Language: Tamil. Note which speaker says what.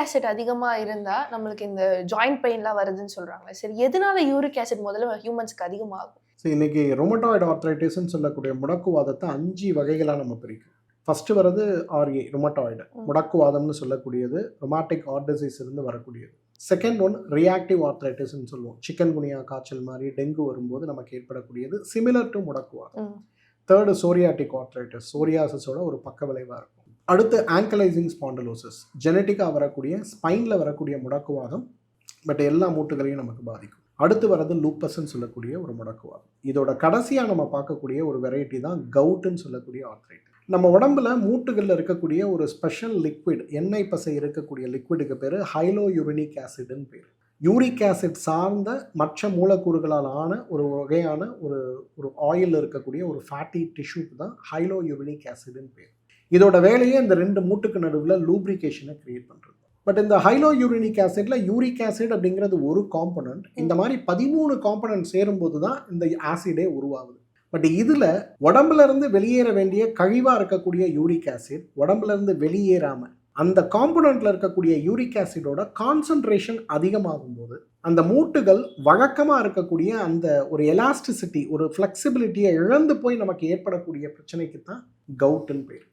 Speaker 1: ஆசிட் அதிகமா இருந்தா நம்மளுக்கு இந்த ஜாயிண்ட் பெயின்லாம் வருதுன்னு சொல்றாங்க. சரி, எதனால யூரிக் ஆசிட் முதல்ல ஹியூமன்ஸ்க்கு அதிகமாகும்?
Speaker 2: இன்னைக்கு ரொமட்டாய்டு ஆர்த்ரைட்டிஸ்ன்னு சொல்லக்கூடிய முடக்குவாதத்தை 5 வகைகளா நம்ம பிரிக்கிறோம். ஃபர்ஸ்ட் வரது RA ரொமட்டாய்டு முடக்குவாதம்னு சொல்லக்கூடியது ரொமாட்டிக் ஹார்ட் டிசீஸ் இருந்து வரக்கூடியது. செகண்ட் ஒன் ரியாக்டிவ் ஆர்த்ரைட்டிஸ்ன்னு சொல்லுவோம். சிக்கன் குனியா காய்ச்சல் மாதிரி டெங்கு வரும்போது நமக்கு ஏற்படக்கூடியது சிமிலர் டு முடக்குவாதம். தேர்டு சோரியாட்டிக் ஆர்த்ரைட்டிஸ், சோரியாசிஸோட ஒரு பக்க விளைவாக இருக்கும். அடுத்து ஆங்கலைசிங் ஸ்பாண்டலோசிஸ், ஜெனட்டிக்காக வரக்கூடிய ஸ்பைனில் வரக்கூடிய முடக்குவாதம், பட் எல்லா மூட்டுகளையும் நமக்கு பாதிக்கும். அடுத்து வரது லூப்பஸ்ன்னு சொல்லக்கூடிய ஒரு முடக்குவாதம். இதோட கடைசியாக நம்ம பார்க்கக்கூடிய ஒரு வெரைட்டி தான் கவுட்டுன்னு சொல்லக்கூடிய ஆர்த்ரைட்டிஸ். நம்ம உடம்புல மூட்டுகளில் இருக்கக்கூடிய ஒரு ஸ்பெஷல் லிக்விட், எண்ணெய் பசை இருக்கக்கூடிய லிக்விடுக்கு பேர் ஹைலோயூரினிக் ஆசிட்னு பேர். யூரிக் ஆசிட் சார்ந்த மற்ற மூலக்கூறுகளால் ஆன ஒரு வகையான ஒரு ஆயில் இருக்கக்கூடிய ஒரு ஃபேட்டி டிஷ்யூக்கு தான் ஹைலோயூரினிக் ஆசிட்னு பேர். இதோட வேலையே இந்த 2 மூட்டுக்கு நடுவில் லூப்ரிகேஷனை கிரியேட் பண்ணுறது. பட் இந்த ஹைலோயூரினிக் ஆசிட்ல யூரிக் ஆசிட் அப்படிங்கிறது ஒரு காம்பனன்ட். இந்த மாதிரி 13 காம்பனன்ட் சேரும்போது தான் இந்த ஆசிடே உருவாகுது. பட் இதில் உடம்புல இருந்து வெளியேற வேண்டிய கழிவாக இருக்கக்கூடிய யூரிக் ஆசிட் உடம்புல இருந்து வெளியேறாமல் அந்த காம்பனண்ட்ல இருக்கக்கூடிய யூரிக் ஆசிடோட கான்சன்ட்ரேஷன் அதிகமாகும் போது அந்த மூட்டுகள் வழக்கமாக இருக்கக்கூடிய அந்த ஒரு எலாஸ்டிசிட்டி, ஒரு ஃப்ளெக்சிபிலிட்டியை இழந்து போய் நமக்கு ஏற்படக்கூடிய பிரச்சனைக்கு தான் கவுட்டுன்னு பேர்.